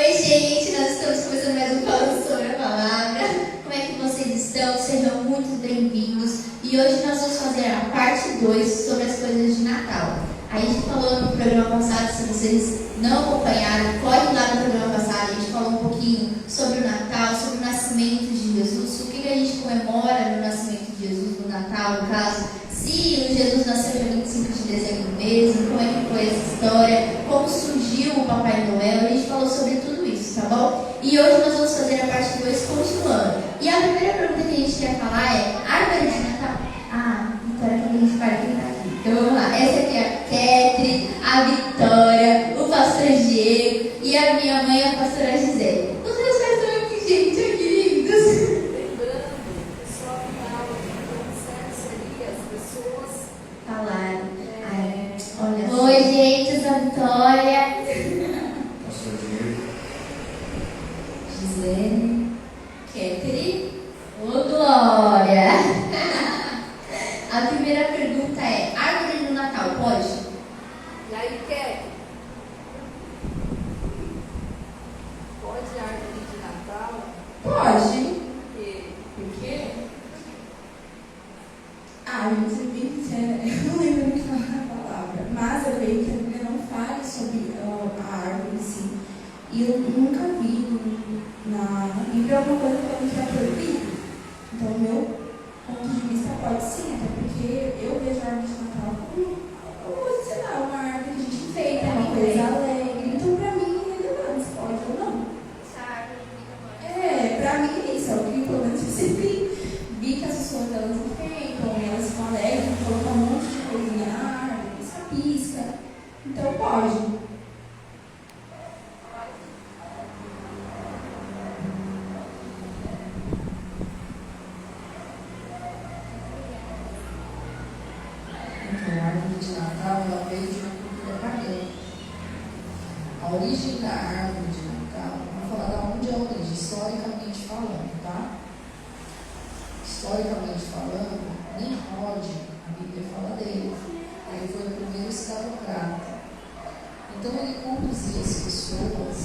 Oi, gente, nós estamos começando mais um Falando sobre a Palavra. Como é que vocês estão? Sejam muito bem-vindos. E hoje nós vamos fazer a parte 2 sobre as coisas de Natal. A gente falou no programa passado, se vocês não acompanharam, corre lá no programa passado. A gente falou um pouquinho sobre o Natal, sobre o nascimento de Jesus, o que a gente comemora no nascimento de Jesus, no Natal, no caso. Se o Jesus nasceu dia 25 de dezembro mesmo, como é que foi essa história, como surgiu o Papai Noel, a gente falou sobre tudo isso, tá bom? E hoje nós vamos fazer a parte 2 continuando. E a primeira pergunta que a gente quer falar é: árvore de Natal? Então é quando a gente vai quem tá aqui. Então vamos lá, essa aqui é a Ketri, a Vitória, o pastor Diego e a minha mãe, a pastora Gisele. Os meus pais estão aqui, gente, aqui lindos. Oi, gente, eu sou a Vitória. Pastor Diego. Gisele. Ketri. Ô, Glória. A primeira pergunta é: árvore no Natal pode? E aí, Ketri? Pode árvore de Natal? Pode. Por quê? Eu vou ser bem sincera, eu não lembro muito a palavra, mas eu vejo que a Bíblia não fala sobre a árvore em si. E eu nunca vi na Bíblia alguma coisa falando que é proibido. Então, meu ponto de vista pode sim, até porque eu vejo a árvore de Natal como, sei lá, uma árvore que a gente enfeita, uma coisa alegre. Então, pra mim, é relevante, pode ou não. Essa árvore Pra mim é isso, é o que pelo menos eu sempre vi que as pessoas elas enfeitam, elas ficam alegres, colocam um monte de coisinha na árvore, pisca. Então pode. Então, a árvore de Natal ela veio de uma cultura pagã. A origem da árvore de Natal, vamos falar da onde é a origem, historicamente falando, tá? Historicamente falando, Nimrod, a Bíblia fala dele. Ele foi o primeiro escravocrata. Então ele conduzia as pessoas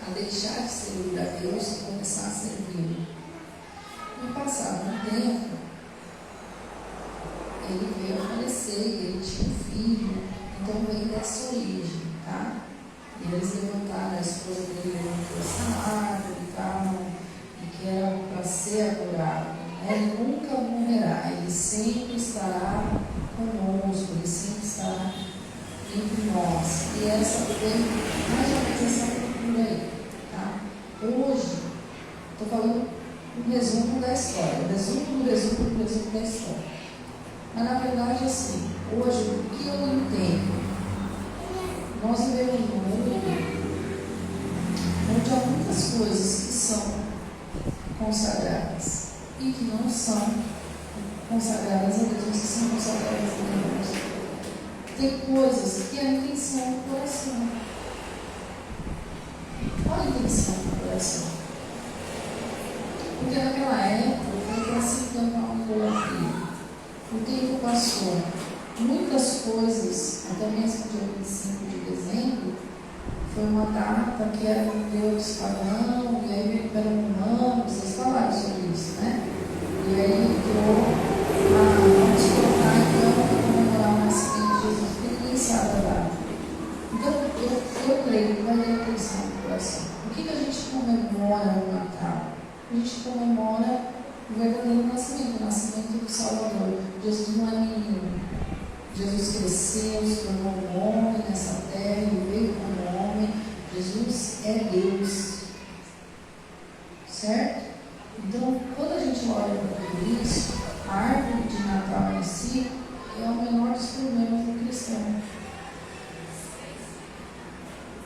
a deixar de servir a Deus e começar a servir. No passado um tempo, ele veio a falecer, ele tinha um filho, então vem dessa origem, tá? E eles levantaram, a esposa dele levantou essa árvore e tal, e que era para ser adorado. Ele nunca morrerá, ele sempre estará conosco, ele sempre estará entre nós. E essa foi mais ou menos essa cultura aí, tá? Hoje, estou falando um resumo da história, resumo da história. Mas na verdade, assim, hoje, o que eu entendo? Nós vivemos num mundo onde há muitas coisas que são consagradas e que não são consagradas a Deus, mas que são consagradas a Deus. Tem coisas que é a intenção do coração. Qual a intenção do coração? Porque naquela época foi para se tornar uma idolatria. O tempo passou, muitas coisas, até mesmo dia 25 de dezembro, foi uma data que era um Deus pagão, e aí veio para o humano, vocês falaram sobre isso, né? E aí entrou vamos colocar então para comemorar o nascimento de Jesus, porque ninguém sabe a data. Então eu creio que vai ter atenção no coração. O que a gente comemora no Natal? A gente comemora o verdadeiro nascimento, o nascimento do Salvador. Jesus não é menino. Jesus cresceu, se tornou um homem nessa terra, ele veio como homem. Jesus é Deus. Certo? Então, quando a gente olha para tudo isso, a árvore de Natal em si é o menor dos problemas do cristão.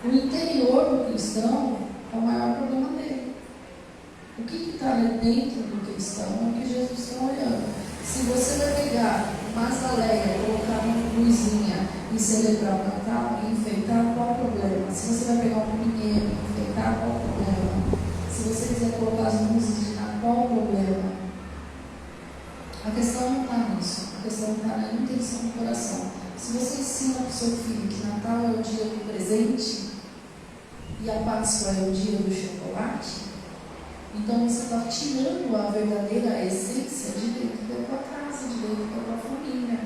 O interior do cristão é o maior problema dele. O que está ali dentro do cristão é o que Jesus está olhando. Se você vai pegar uma azaleia, colocar uma luzinha e celebrar o Natal e enfeitar, qual o problema? Se você vai pegar um pinheiro e enfeitar, qual o problema? Se você quiser colocar as luzes de Natal, qual o problema? A questão não está nisso. A questão está na intenção do coração. Se você ensina para o seu filho que Natal é o dia do presente, e a Páscoa é o dia do chocolate, então você está tirando a verdadeira essência de dentro da tua casa, de dentro da tua família.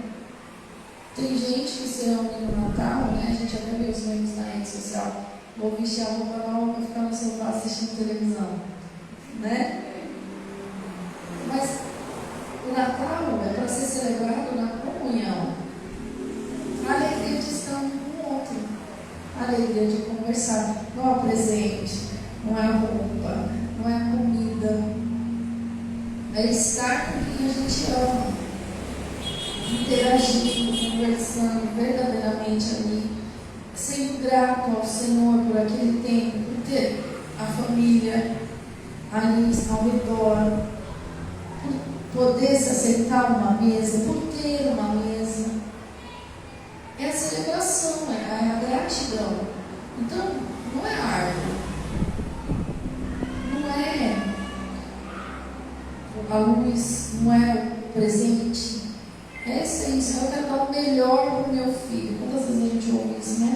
Tem gente que se reúne no Natal, né? A gente até vê os memes na rede social. Vou vestir a roupa nova para ficar no sofá assistindo televisão, né? Mas o Natal é para ser celebrado na comunhão. A alegria de estar um com o outro. A alegria de conversar. Não é presente, não é roupa, não é comida. É estar com quem a gente ama. Interagindo, conversando verdadeiramente ali. Sendo grato ao Senhor por aquele tempo, por ter a família ali ao redor, por poder se assentar numa mesa, por ter uma mesa. É a celebração, é a gratidão. Então, não é árvore, não é a luz, não é o presente. É a essência. Eu quero dar o melhor para o meu filho. Quantas vezes a gente ouve isso, né?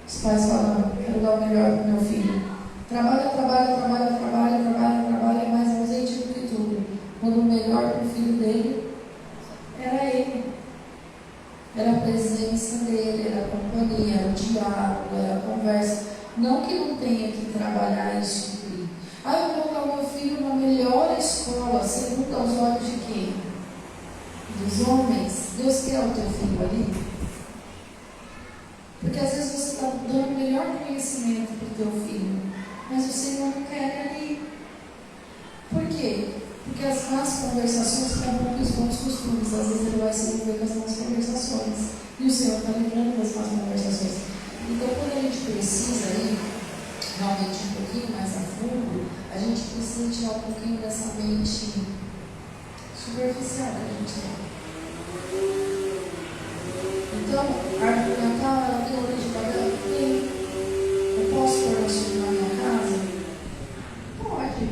Os pais falam, quero dar o melhor para o meu filho. Trabalha, é mais ausente do que tudo. Quando o melhor para o filho dele era ele. Era a presença dele, era a companhia, era o diálogo, era a conversa. Não que não tenha que trabalhar e suprir. Eu vou colocar o meu filho na melhor escola, segundo aos olhos de quem? Dos homens. Deus quer o teu filho ali? Porque às vezes você está dando o melhor conhecimento para o teu filho, mas o Senhor não quer ali. Por quê? Porque as más conversações corrompem os bons costumes. Às vezes ele vai se envolver com as más conversações. E o Senhor está livrando das más conversações. Então, quando a gente precisa ir realmente um pouquinho mais a fundo, a gente precisa tirar um pouquinho dessa mente superficial que a gente tem. Então, a árvore de Natal, ela tem origem pagã? Tem. Eu posso pôr isso na minha casa? Pode.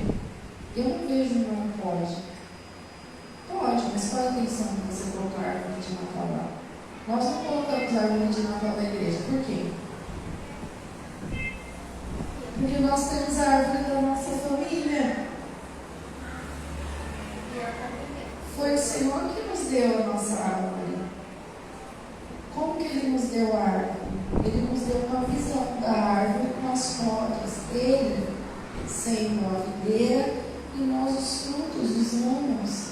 Eu não vejo não pode. Pode, mas qual é a intenção de você colocar a árvore de Natal lá? Nós não colocamos a árvore de Natal na igreja. Por quê? Porque nós temos a árvore da nossa família. Foi o Senhor que nos deu a nossa árvore. Como que Ele nos deu a árvore? Ele nos deu uma visão da árvore com as rodas. Ele sendo a videira e nós os frutos dos ramos.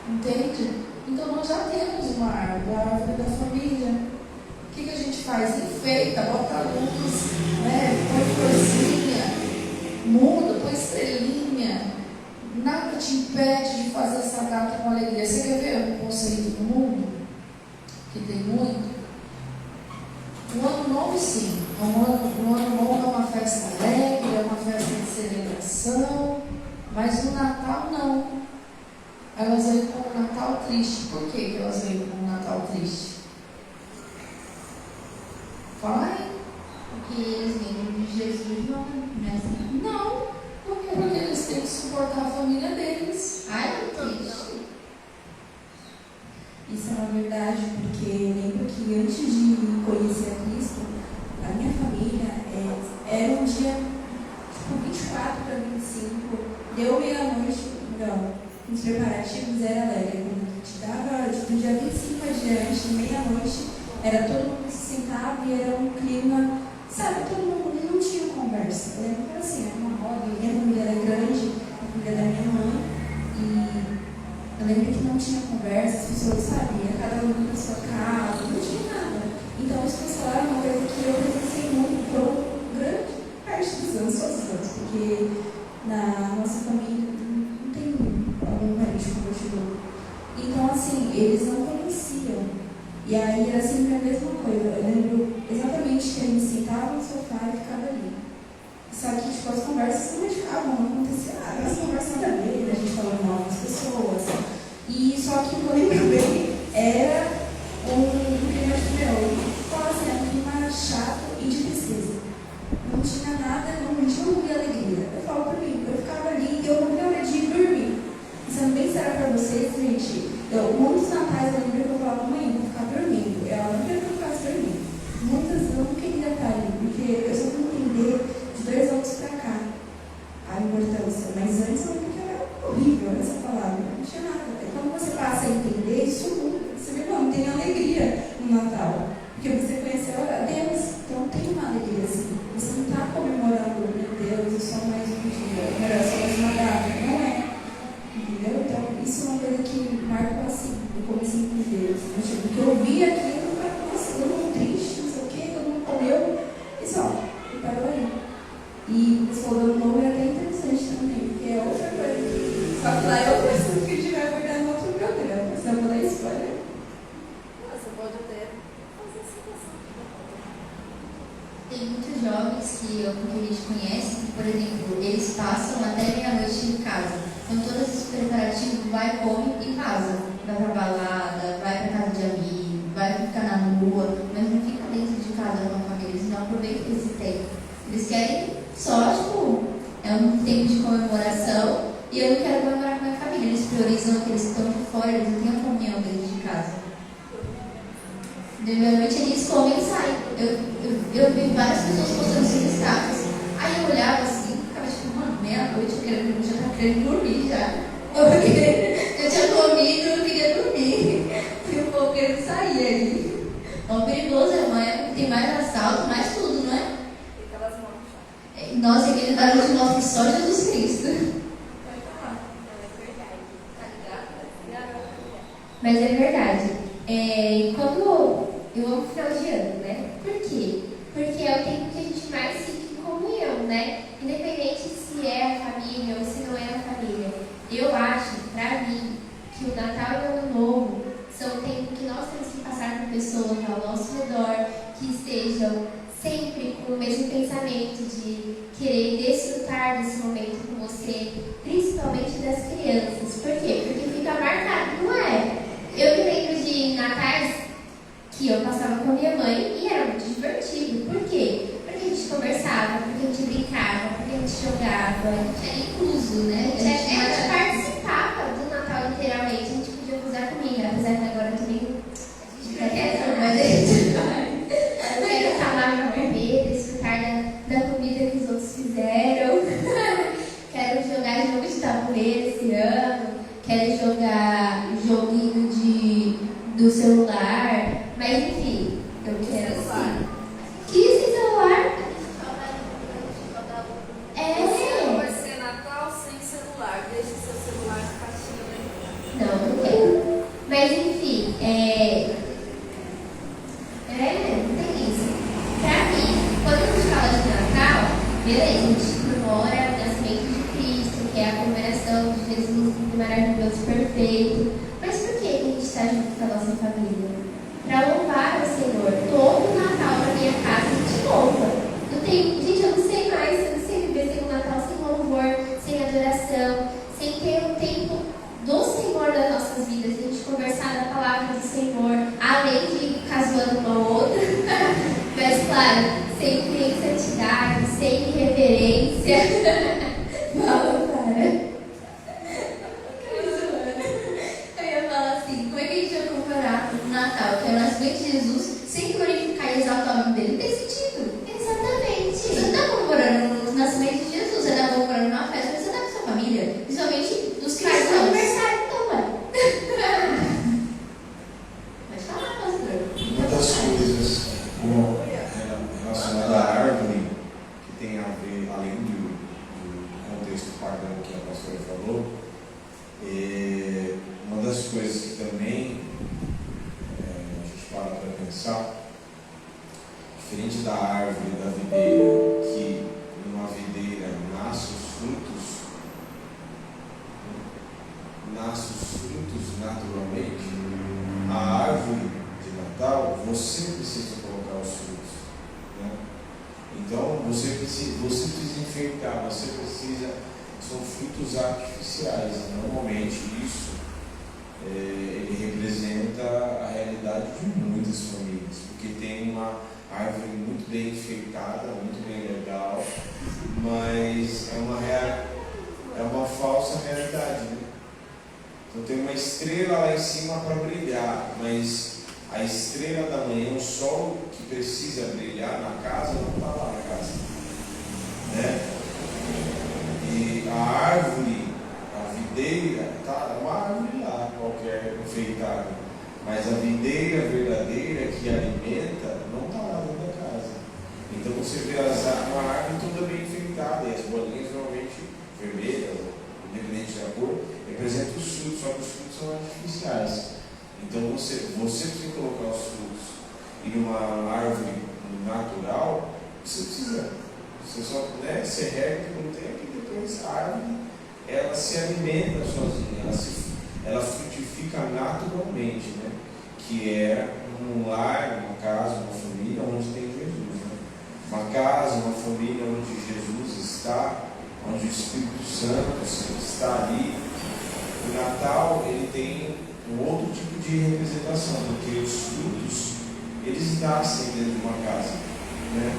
Entende? Então nós já temos uma árvore, a árvore da família. O que a gente faz? Enfeita, bota luz, né? Põe florzinha, muda, põe estrelinha. Nada te impede de fazer essa data com alegria. Você quer ver um conceito do mundo? Que tem muito? O ano novo, sim. O ano novo é uma festa alegre, é uma festa de celebração. Mas o Natal, não. Elas veem como um Natal triste. Por que elas veem como um Natal triste? Fala aí. Porque eles lembram de Jesus, não, né? Não. Por quê? Porque eles têm que suportar a família deles. Ai, que triste. Isso é uma verdade, porque eu lembro que antes de conhecer a Cristo, a minha família era um dia, tipo, 24 para 25, deu meia-noite, não, os preparativos eram alegres. Quando te dava, do dia 25 adiante, meia-noite, era todo mundo que se sentava e era um clima, sabe, todo mundo não tinha conversa. Eu lembro que era assim, era uma roda, minha família era grande, a família da minha mãe, e eu lembro que não tinha conversa, as pessoas sabiam, cada um na sua casa, não tinha nada. Então, isso foi uma coisa que eu presenciei muito por grande parte dos anos, todos os anos, porque na nossa família não tem algum parente convertido. Então, assim, eles não conheciam. E aí era sempre a mesma coisa. Eu lembro exatamente que a gente sentava no sofá e ficava ali. Só que, tipo, as conversas não ficavam, não acontecia nada. As conversas nada a ver, a gente falando mal das pessoas. E só que o que eu lembro bem era um clima de verão. Então, assim, era um clima chato e de tristeza. Não tinha nada, a gente não via alegria. Eu falo pra mim, eu ficava ali e eu não via hora de dormir. Sendo bem sério pra vocês, gente, muitos natais eu lembro que eu falava, mãe, eu vou ficar dormindo. Ela não queria que eu ficasse dormindo. Muitas eu não queria estar ali, porque eu só não entender Tem muitos jovens que a gente conhece, que, por exemplo, eles passam até meia-noite em casa. Com todos os preparativos, vai, come e vaza. Vai pra balada, vai pra casa de amigo, vai ficar na rua, mas não fica dentro de casa com a família. Eles não aproveitam esse tempo. Eles querem só, tipo, é um tempo de comemoração e eu não quero comemorar com a minha família. Eles priorizam que eles estão de fora, eles não têm a comunhão dentro de casa. De meia-noite eles comem e saem. Eu vi várias pessoas postando esses status. Aí eu olhava assim, ficava tipo, mano, meia-noite eu já tava querendo dormir já. Porque eu tinha comido e eu queria dormir. E o povo querendo sair ali. É um perigoso, é uma época que tem mais assalto, mais tudo, não é? Aquelas mãos. Nossa, aquele barulho de nosso que só Jesus Cristo. Pode falar. É verdade. Tá ligado? Mas é verdade. Quando eu amo final de ano, né? Por quê? Porque é o tempo que a gente mais fica em comunhão, né? Independente se é a família ou se não é a família. Eu acho, pra mim, que o Natal e o Ano Novo são o tempo que nós temos que passar com pessoas ao nosso redor, que estejam sempre com o mesmo pensamento de querer desfrutar desse momento com você, principalmente das crianças. Por quê? Porque fica marcado, não é? Eu me lembro de natais que eu passava com a minha mãe e era muito divertido. Por quê? Porque a gente conversava, porque a gente brincava, porque a gente jogava, a gente era incluso, né? A gente participava do Natal inteiramente, a gente podia usar comida, apesar que agora também a gente quer, mas a gente vai. Eu quero falar meu bebê, desfrutar da comida que os outros fizeram. Quero jogar jogo de tabuleiro esse ano, quero jogar joguinho do celular, mas enfim, eu quero assim. Que celular? Esse vai ser Natal sem celular. Deixa o seu celular de caixinha. Não tem. Mas enfim, não tem isso. Pra mim, quando a gente fala de Natal, beleza, a gente comemora o nascimento de Cristo, que é a comemoração de Jesus maravilhoso, perfeito. Mas por que a gente está junto com a nossa família? Para louvar o Senhor. Todo Natal na minha casa a gente louva. Gente, eu não sei mais, eu não sei viver sem o Natal sem louvor, sem adoração, sem ter um tempo do Senhor nas nossas vidas, a gente conversar da palavra do Senhor, além de ficar zoando uma outra, mas claro, sempre em santidade, sem irreverência. Fala, para. Eu ia falar assim, como é que a gente vai comemorar o Natal, que é o nascimento de Jesus, sem glorificar e exaltar o nome dele? Não tem sentido. Exatamente. Você não está comemorando o nascimento de Jesus, você está comemorando uma festa, mas você está com sua família, principalmente os que fazem o aniversário, então, ué. Pode falar, pastor. Uma das coisas relacionadas à árvore, que tem a ver, além do contexto pagão que a pastora falou, uma das coisas que também a gente para pensar, diferente da árvore, da videira, que numa videira nascem os frutos naturalmente, a árvore de Natal, você precisa colocar os frutos, né? Então, você precisa enfeitar, são frutos artificiais. Normalmente isso ele representa a realidade de muitas famílias, porque tem uma árvore muito bem enfeitada, muito bem legal, mas é uma falsa realidade, né? Então tem uma estrela lá em cima para brilhar, mas a estrela da manhã, o sol que precisa brilhar na casa, não está lá na casa, né? E a árvore, a videira, tá, é uma árvore lá, qualquer enfeitada, mas a videira verdadeira que alimenta não está lá dentro da casa. Então você vê uma árvore toda bem enfeitada, e as bolinhas normalmente vermelhas, independente da cor, representam os frutos, só que os frutos são artificiais. Então você precisa colocar os frutos. E numa árvore natural, você precisa. Você só você rega por um tempo e depois a árvore ela se alimenta sozinha, ela frutifica naturalmente, né? Que é um lar, uma casa, uma família onde tem Jesus, né? uma casa, uma família onde Jesus está, onde o Espírito Santo está ali. O Natal, ele tem um outro tipo de representação, porque os frutos, eles nascem dentro de uma casa, né?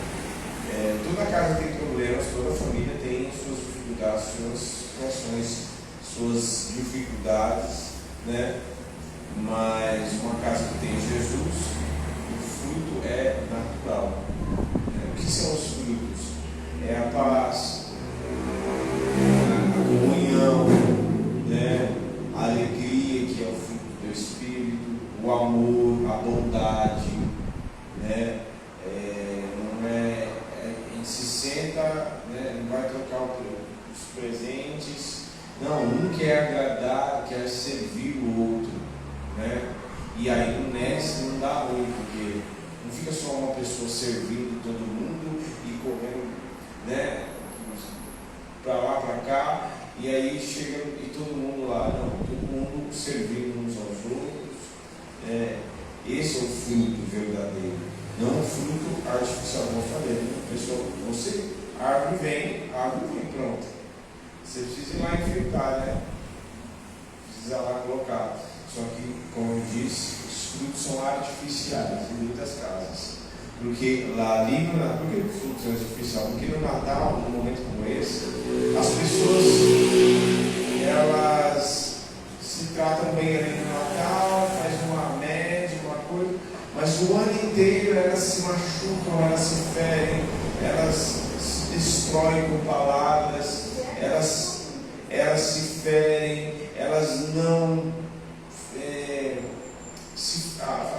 Toda casa tem problemas, toda família tem suas dificuldades, suas situações, suas dificuldades, né? Mas uma casa que tem Jesus, o fruto é natural. O que são os frutos? É a paz, a comunhão, né? A alegria, que é o fruto do Espírito, o amor, a bondade, né? A gente se senta, né? Não vai trocar os presentes, não, um quer agradar, quer servir o outro, né? E aí no Ness não dá ruim, porque não fica só uma pessoa servindo todo mundo e correndo, né? Para lá, para cá, e aí chega e todo mundo lá, não, todo mundo servindo uns aos outros. Esse é o fruto verdadeiro, não o fruto artificial, como eu falei. A árvore vem, pronto. Você precisa ir lá enfeitar, né? Precisa lá colocar. Só que, como eu disse, os frutos são artificiais em muitas casas. Porque lá ali, por que o fruto é artificial? Porque no Natal, num momento como esse, as pessoas, elas se tratam bem ali no Natal, faz uma média, uma coisa, mas o ano inteiro elas se machucam, elas se ferem, elas se destroem com palavras, elas se ferem, elas não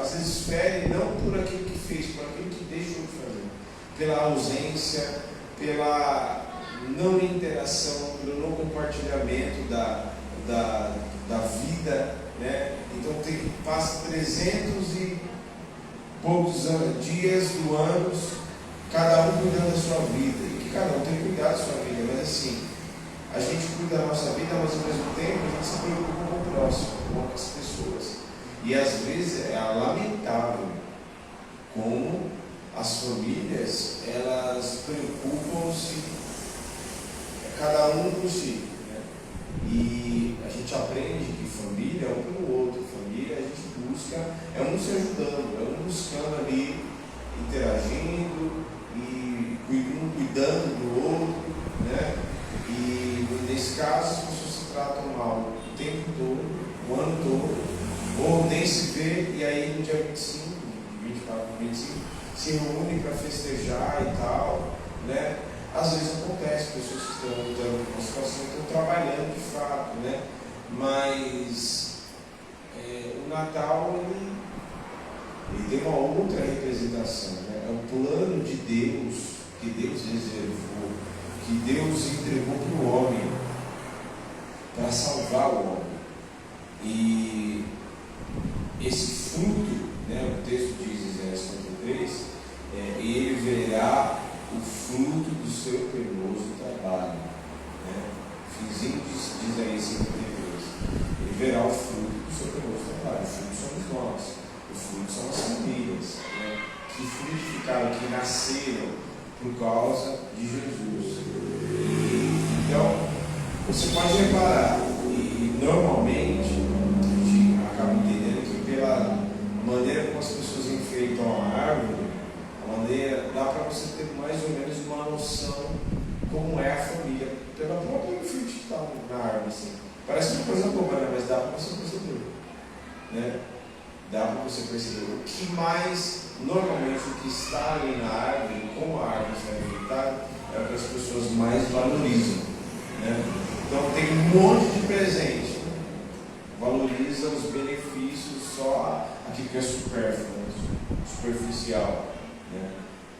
às vezes ferem não por aquilo que fez, por aquilo que deixou de fazer, pela ausência, pela não interação, pelo não compartilhamento da vida, né? Então passa 300 e poucos dias do ano, cada um cuidando da sua vida, e que cada um tem que cuidar da sua vida, mas assim, a gente cuida da nossa vida, mas ao mesmo tempo a gente se preocupa com o próximo, com as pessoas. E às vezes é lamentável como as famílias, elas preocupam-se, cada um por si, né? E a gente aprende que família é um pelo outro. Família a gente busca, é um se ajudando, é um buscando ali, interagindo e um cuidando do outro, né? E nesse caso as pessoas se tratam mal o tempo todo, o ano todo, ou nem se vê, e aí no dia 25, 24, 25, se reúnem para festejar e tal, né? Às vezes acontece, pessoas que estão lutando com uma situação, estão trabalhando de fato, né? Mas o Natal, ele tem uma outra representação, né? É o plano de Deus, que Deus reservou, que Deus entregou para o homem, para salvar o homem. E esse fruto, né, o texto diz em Isaías 53, ele verá o fruto do seu penoso trabalho. Né? Finzinho de Isaías 53. Ele verá o fruto do seu penoso trabalho. O fruto somos nós. O fruto são as famílias, né, que frutificaram, que nasceram por causa de Jesus. Então, você pode reparar, e normalmente a gente acaba entendendo que pela maneira como as pessoas enfeitam a árvore, dá para você ter mais ou menos uma noção como é a família, pela própria enfeite que está na árvore. Assim. Parece uma coisa boba, né? Mas dá para você perceber. Né? Dá para você perceber. O que mais, normalmente, o que está ali na árvore, como a árvore está enfeitada, é o que as pessoas mais valorizam. Né? Então tem um monte de presente. Valoriza os benefícios, só aquilo que é supérfluo, né? Superficial. Né?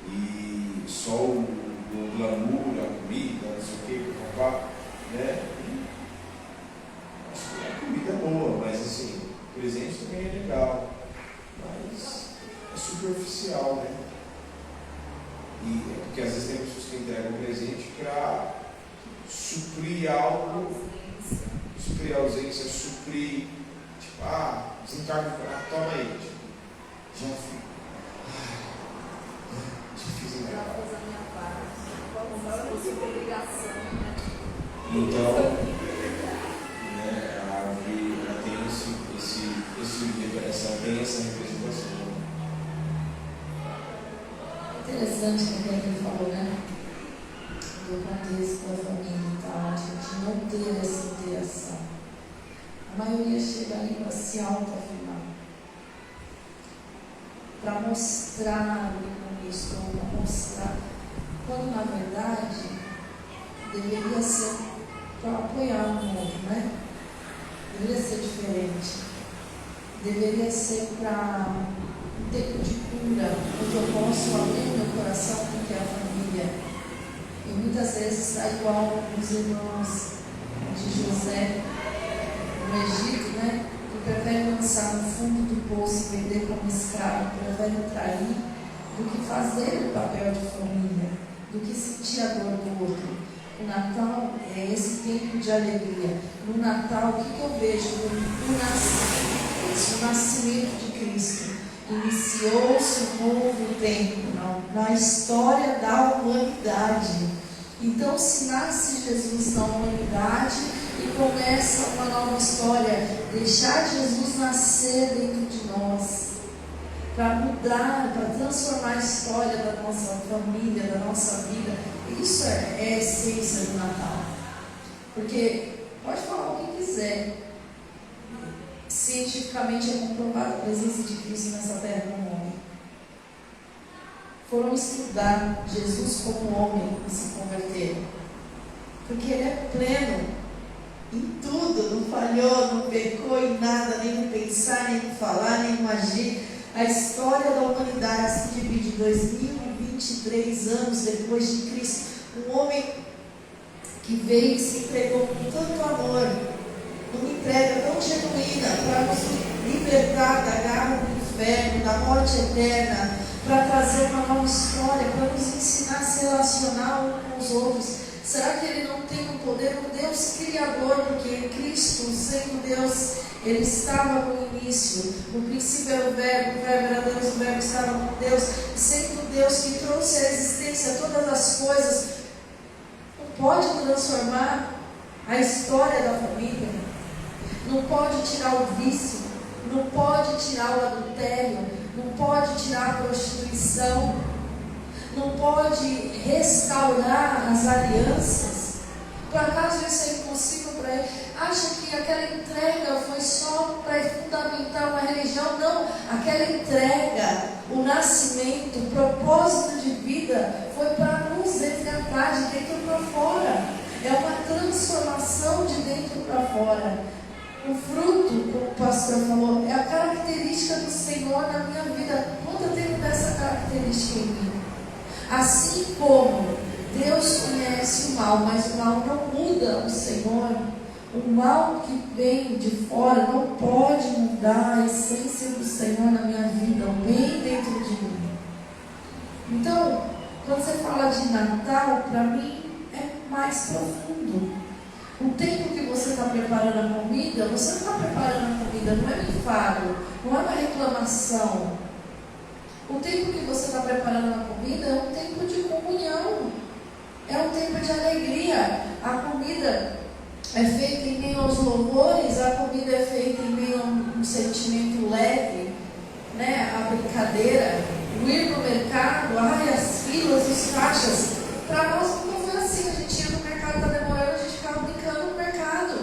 E só o glamour, a comida, não sei o que, papá, né? Acho que a comida é boa, mas assim, o presente também é legal, mas é superficial, né? E é porque às vezes tem pessoas que entregam presente para suprir algo, suprir a ausência, suprir, tipo, desencargo, toma aí, tipo, já fiz encargo. Então, né, a árvore ela tem essa representação. Interessante o que ele falou, né? Do contexto da família e tal, de não ter essa interação. A maioria chega ali para se autoafirmar, para mostrar como estou, para mostrar, quando na verdade deveria ser para apoiar o outro, né? Deveria ser diferente, deveria ser para um tempo de cura, onde eu posso abrir meu coração com que é a família. E muitas vezes está igual os irmãos de José no Egito, né? Que preferem lançar no fundo do poço e vender como escravo, preferem trair, do que fazer o papel de família, do que sentir a dor do outro. O Natal é esse tempo de alegria. No Natal, o que eu vejo? O nascimento de Cristo. Iniciou-se um novo tempo na história da humanidade. Então, se nasce Jesus na humanidade e começa uma nova história, deixar Jesus nascer dentro de nós, para mudar, para transformar a história da nossa família, da nossa vida. Isso é a essência do Natal. Porque pode falar o que quiser, cientificamente é comprovada a presença de Cristo nessa terra como homem. Foram estudar Jesus como homem e se converteram. Porque ele é pleno em tudo, não falhou, não pecou em nada, nem no pensar, nem no falar, nem no agir. A história da humanidade se divide em 2023 anos depois de Cristo. Um homem que veio e se entregou com tanto amor, uma entrega tão genuína para nos libertar da garra do inferno, da morte eterna, para trazer uma nova história, para nos ensinar a se relacionar uns com os outros. Será que ele não tem o poder? Um Deus criador, porque Cristo, sendo Deus, ele estava no início. No princípio era o verbo era Deus, o verbo estava com Deus. Sendo Deus que trouxe à existência todas as coisas, não pode transformar a história da família, não pode tirar o vício, não pode tirar o adultério, não pode tirar a prostituição, não pode restaurar as alianças. Por acaso isso é impossível para ele? Acha que aquela entrega foi só para fundamentar uma religião? Não, aquela entrega, o nascimento, o propósito de vida foi para nos resgatar de dentro para fora. É uma transformação de dentro para fora. O fruto, como o pastor falou, é a característica do Senhor na minha vida. Quanto eu tenho dessa característica em mim? Assim como Deus conhece o mal, mas o mal não muda o Senhor. O mal que vem de fora não pode mudar a essência do Senhor na minha vida, o bem dentro de mim. Então, quando você fala de Natal, para mim é mais profundo. O tempo que você está preparando a comida, você não está preparando a comida, não é enfado, não é uma reclamação. O tempo que você está preparando a comida é um tempo de comunhão, é um tempo de alegria. A comida é feita em meio aos louvores, a comida é feita em meio a um sentimento leve, né? A brincadeira, o ir no mercado, as filas, os caixas. Para nós nunca foi assim, a gente ia no mercado, está demorando, a gente ficava brincando no mercado.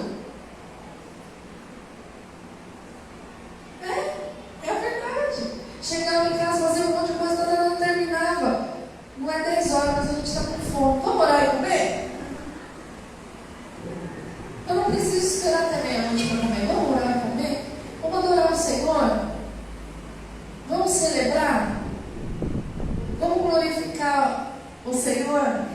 É a verdade. Chegava em casa, fazia um monte de coisa, não terminava. Não é 10 horas, mas a gente está com fome. Vamos orar e comer? Eu não preciso esperar até meia-noite para comer. Vamos orar e comer? Vamos adorar o Senhor? Vamos celebrar? Vamos glorificar o Senhor?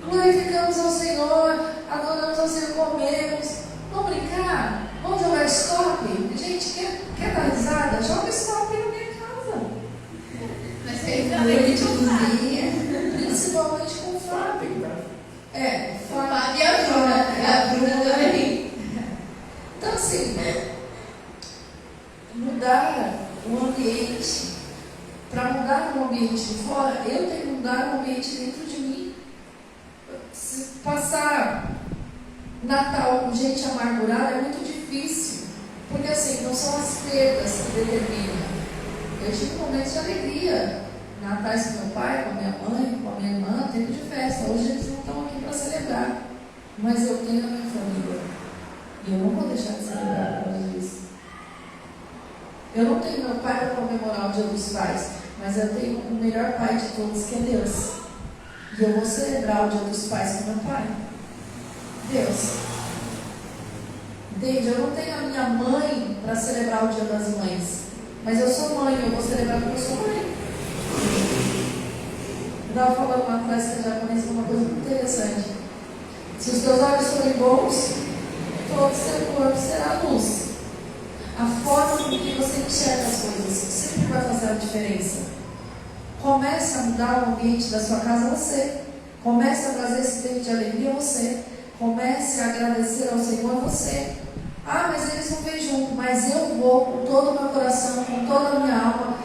Glorificamos ao Senhor, adoramos ao Senhor, comemos. Vamos brincar? Vamos jogar stop? Gente, quer dar risada? Joga stop na minha casa. Mas ele também Principalmente com o Fábio. Fábio e a Bruna também. Então, assim, mudar o ambiente. Para mudar o ambiente de fora, eu tenho que mudar o ambiente dentro de mim. Se passar Natal com gente amargurada é muito difícil, porque assim, não são as perdas que determinam. Eu tive momentos de alegria, Natais com meu pai, com a minha mãe, com a minha irmã, tempo de festa. Hoje eles não estão aqui para celebrar, mas eu tenho a minha família e eu não vou deixar de celebrar por causa disso. Eu não tenho meu pai para comemorar o Dia dos Pais, mas eu tenho o melhor pai de todos, que é Deus. E eu vou celebrar o Dia dos Pais com meu pai. Deus. Entende? Eu não tenho a minha mãe para celebrar o Dia das Mães, mas eu sou mãe, eu vou celebrar porque eu sou mãe. Eu estava falando lá atrás que a japonesa uma coisa muito interessante. Se os teus olhos forem bons, todo o seu corpo será luz. A forma com que você enxerga as coisas sempre vai fazer a diferença. Comece a mudar o ambiente da sua casa você. Comece a trazer esse tempo de alegria você. Comece a agradecer ao Senhor você. Ah, mas eles não vêm junto. Mas eu vou com todo o meu coração, com toda a minha alma.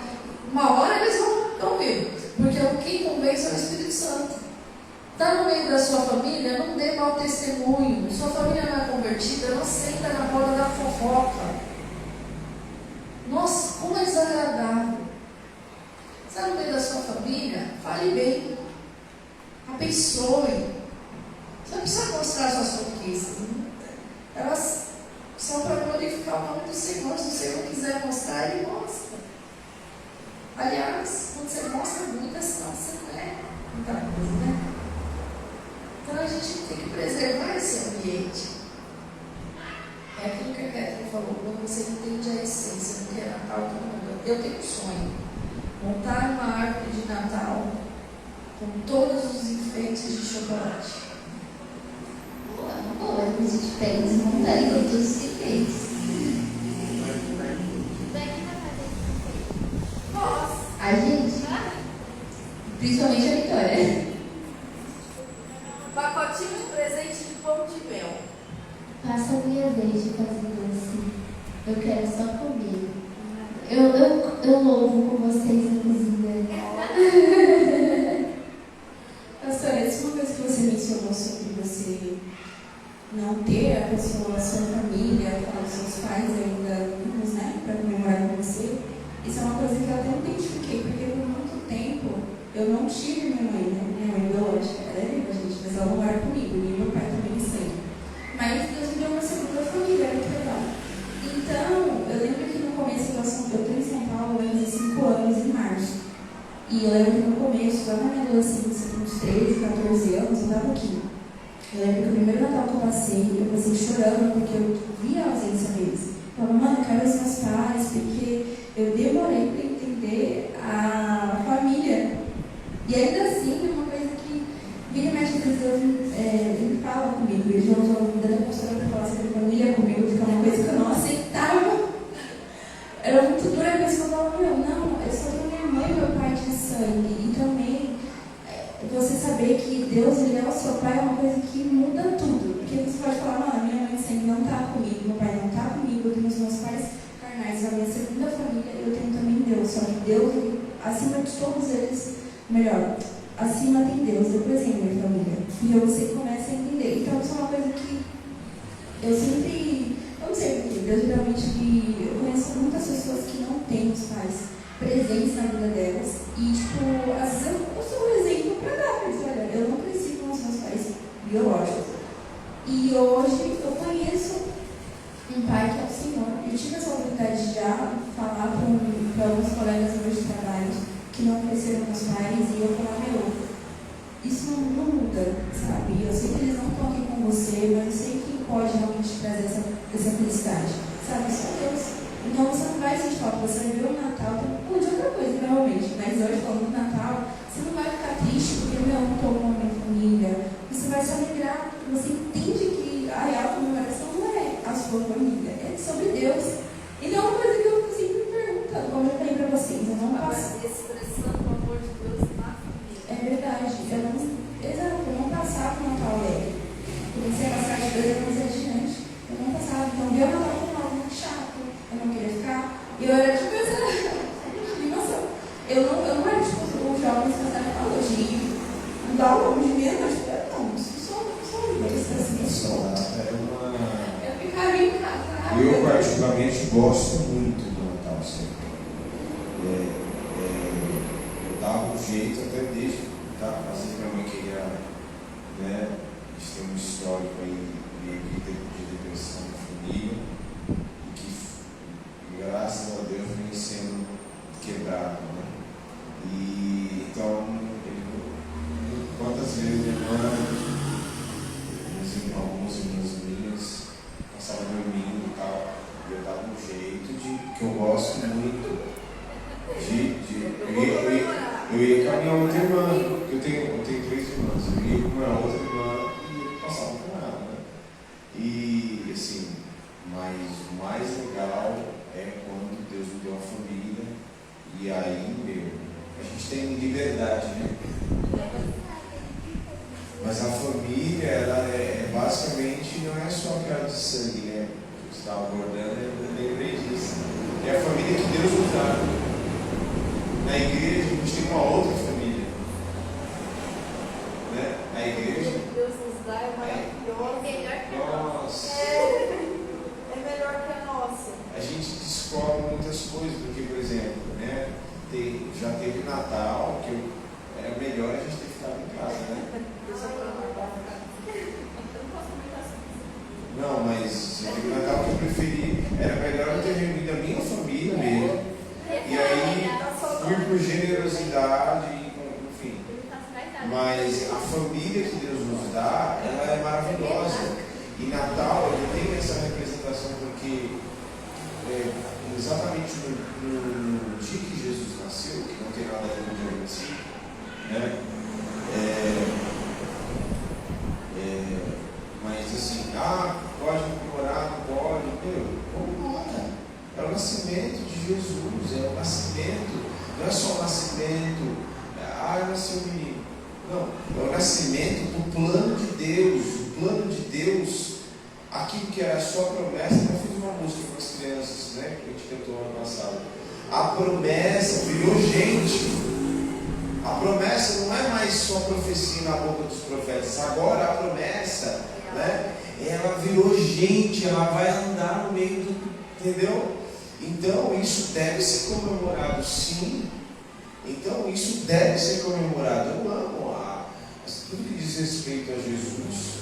Uma hora eles vão vir. Porque quem convence é o Espírito Santo. Está no meio da sua família, não dê mau testemunho. Sua família não é convertida, não senta na roda da fofoca. Nossa, como é desagradável. Está no meio da sua família, fale bem. Abençoe. Você não precisa mostrar suas conquistas. Elas são para glorificar o nome do Senhor. Se o Senhor quiser mostrar, Ele mostra. Aliás, quando você mostra muita, senão você não é muita coisa, né? Então a gente tem que preservar esse ambiente. É aquilo que a Kétia falou, quando você entende a essência do que é Natal, eu tenho um sonho. Montar uma árvore de Natal com todos os enfeites de chocolate. Boa, a gente pega e desmonta e com todos os enfeites. A gente, principalmente a Vitória. Pacotinho de presente de pão de mel. Passa a minha vez de fazer doce. Eu quero só comer. Eu louvo com vocês na cozinha. Pastora, isso é uma coisa que você mencionou sobre você não ter a pessoa, a sua família, os seus pais ainda vivos, né, para comemorar com você. Isso é uma coisa que eu até identifiquei, porque por muito tempo eu não tive minha mãe, né? Minha mãe biológica, ela é viva, gente, mas ela não mora comigo, e meu pai também de sangue. Mas Deus me deu uma segunda família, é muito legal. Então, eu lembro que no começo, eu estou em São Paulo, vai fazer 5 anos em março. E eu lembro que no começo, lá na minha adolescência, com uns 13, 14 anos, eu estava aqui. Eu lembro que o primeiro Natal que eu passei chorando, porque eu via a ausência deles. Eu falava, mano, eu quero os meus pais, porque eu demorei para entender a família. E ainda assim, é uma coisa que vira e mexe, Deus ele fala comigo. Ele já usou a vida da pastora para falar sobre família comigo, que é uma coisa que eu não aceitava. Era muito dura a coisa que eu falava, não, eu só tenho minha mãe e meu pai de sangue. E também, você saber que Deus ele é o seu pai é uma coisa que muda tudo. Porque você pode falar, não, minha mãe de sangue não está comigo, meu pai não está comigo, eu tenho os meus pais carnais, a minha segunda família, eu tenho também Deus. Só que Deus, acima de todos eles, melhor, acima tem Deus, depois tem a minha família. E aí você começa a entender. Então, isso é uma coisa que eu sempre, não sei porque, Deus realmente eu conheço muitas pessoas que não têm os pais presentes na vida delas. E, tipo, às vezes eu sou um exemplo para dar para eles. Olha, eu não cresci com os meus pais biológicos. E hoje eu conheço um pai que é o Senhor. Eu tive essa oportunidade de já falar para alguns colegas meus de trabalho que não cresceram com os pais, e eu falar, isso não muda, sabe? Eu sei que eles não estão aqui com você, mas eu sei que pode realmente trazer essa felicidade, sabe? Só Deus. Então você não vai sentir falta, você vai ver o Natal, de outra coisa, realmente, mas hoje, falando do Natal, você não vai ficar triste porque eu não estou com a minha família, você vai se alegrar, você entende que a real comemoração não é a sua família, é sobre Deus. Então é uma coisa que eu sempre me pergunto, como eu falei para vocês, eu não passo. Expressando o amor de Deus na família. É verdade, eu não passava o Natal alegre. Comecei a passar de 2 anos adiante. Eu não passava, então meu Natal foi algo muito chato. Eu não queria ficar. E eu era tipo nossa, eu não era tipo os jovens que fazem apologia, não dá o nome de meia-noite. Não, isso gosto muito do Natal sempre. Eu dava um jeito até desde, tá? Às vezes minha mãe queria, né? A gente tem um histórico aí de depressão na família, e que, graças a Deus, vem sendo quebrado, né? E então, quantas vezes minha irmã, alguns irmãos minhas, passavam dormindo e tal, e eu dava um jeito de, que eu gosto muito, eu ia com a minha outra irmã, eu tenho 3 irmãs, eu ia com a minha outra irmã e passava com ela, né? E assim, mas o mais legal é quando Deus me deu uma família, e aí, a gente tem liberdade, né? Mas a família, ela basicamente não é só aquela de sangue, né? Que você estava abordando, eu lembrei disso. É a família que Deus nos dá. Na igreja, a gente tem uma outra família. Né? A igreja. Que Deus nos dá é maravilhosa. É melhor que a nossa. Nossa. É melhor que a nossa. A gente descobre muitas coisas, porque, por exemplo, né? Já teve Natal, que era melhor a gente ter ficado em casa, né? Não, mas teve Natal que eu preferi. Era melhor eu ter reunido a minha família mesmo. E aí fui por generosidade, enfim. Mas a família que Deus nos dá, ela é maravilhosa. E Natal, ele tem essa representação porque exatamente no dia que Jesus nasceu, que não tem nada a ver com o dia 25, né? Mas assim, pode comemorar, não pode, comemora. É o nascimento de Jesus, é o nascimento, não é só o nascimento, nasceu o menino. Não, é o nascimento do plano de Deus, o plano de Deus, aquilo que era a sua promessa. Eu fiz uma música com as crianças, né, que a gente cantou ano passado. A promessa virou gente. A promessa não é mais só profecia na boca dos profetas. Agora a promessa, né, ela virou gente, ela vai andar no meio do, entendeu? Então isso deve ser comemorado, sim. Então isso deve ser comemorado. Eu amo tudo que diz respeito a Jesus,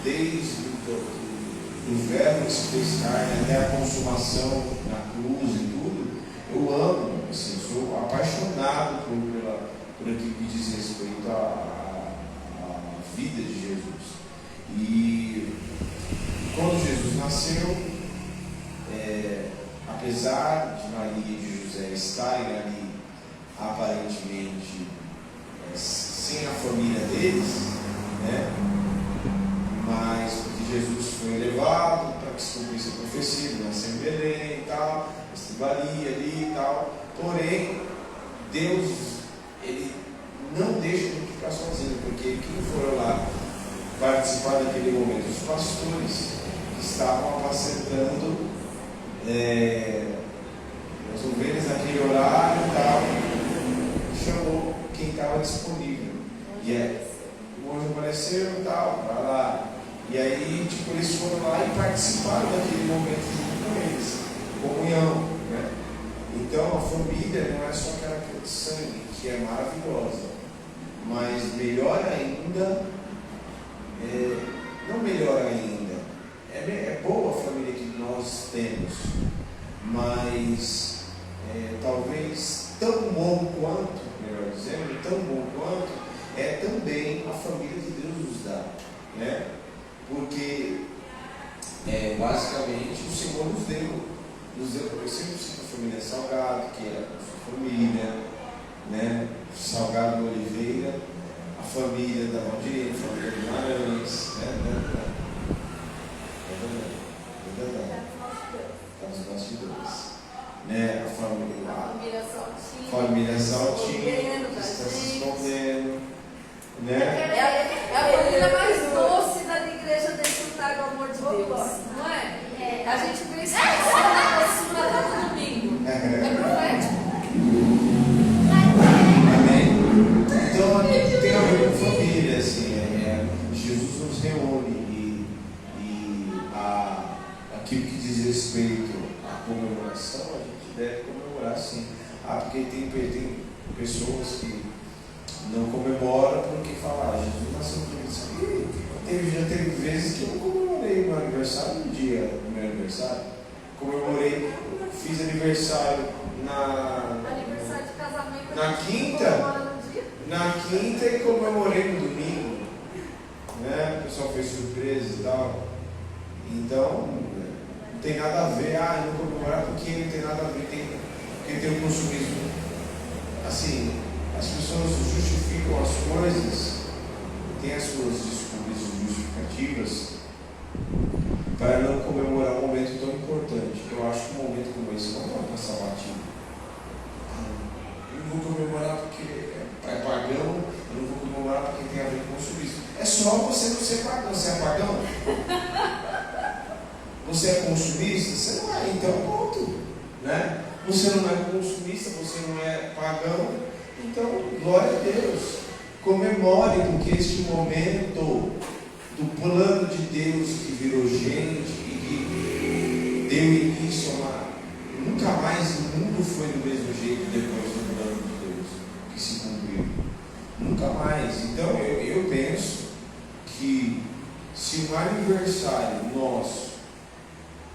desde o verbo que se fez carne até a consumação na cruz e tudo. Eu amo, assim, sou apaixonado por aquilo que diz respeito à vida de Jesus. E quando Jesus nasceu, apesar de Maria e de José estarem ali aparentemente sem a família deles, né? Mas porque Jesus foi elevado para que se cumprisse a profecia, ele nasceu em Belém e tal, estivaria ali e tal. Porém, Deus, ele não deixa ele ficar sozinho, porque quem foram lá participar daquele momento? Os pastores que estavam apacentando as ovelhas naquele horário e tal, chamou quem estava disponível. E o anjo apareceu e tal, para lá. E aí, eles foram lá e participaram daquele momento junto com eles, comunhão, né? Então, a família não é só aquela de sangue, que é maravilhosa, mas melhor ainda, não melhor ainda, é boa a família que nós temos, mas talvez tão bom quanto, melhor dizendo, tão bom quanto é também a família que Deus nos dá, né? Porque basicamente o Senhor nos deu, eu sempre cito a família Salgado, que é a sua família, né? Salgado Oliveira, a família da Valdirene, a família de Guimarães, né? Está nos bastidores, né? A família Saltinho, que está se escondendo, né? É a família mais doce da igreja desfrutar do amor de Deus, não é? A gente vê isso na todo domingo. É profético. Amém? Então tem a ver com família, assim, Jesus nos reúne e aquilo que diz respeito à comunidade deve comemorar sim. Porque tem pessoas que não comemoram porque falam, Jesus nasceu Cristo. Já teve vezes que eu não comemorei meu aniversário no dia do meu aniversário. Comemorei, fiz aniversário aniversário de casamento na quinta e comemorei no domingo. Né? O pessoal fez surpresa e tal. Então, não tem nada a ver, não comemorar porque não tem nada a ver, porque tem o consumismo. Assim, as pessoas justificam as coisas, têm as suas desculpas justificativas para não comemorar um momento tão importante. Eu acho que um momento como esse não pode passar batido. Eu não vou comemorar porque é pagão, eu não vou comemorar porque tem a ver com consumismo. É só você não ser pagão. Você é pagão? Você é consumista? Você não é, então ponto. Né? Você não é consumista, você não é pagão. Então, glória a Deus. Comemore, porque este momento do plano de Deus que virou gente e que deu início nunca mais o mundo foi do mesmo jeito depois do plano de Deus que se cumpriu. Nunca mais. Então, eu penso que se um aniversário nosso,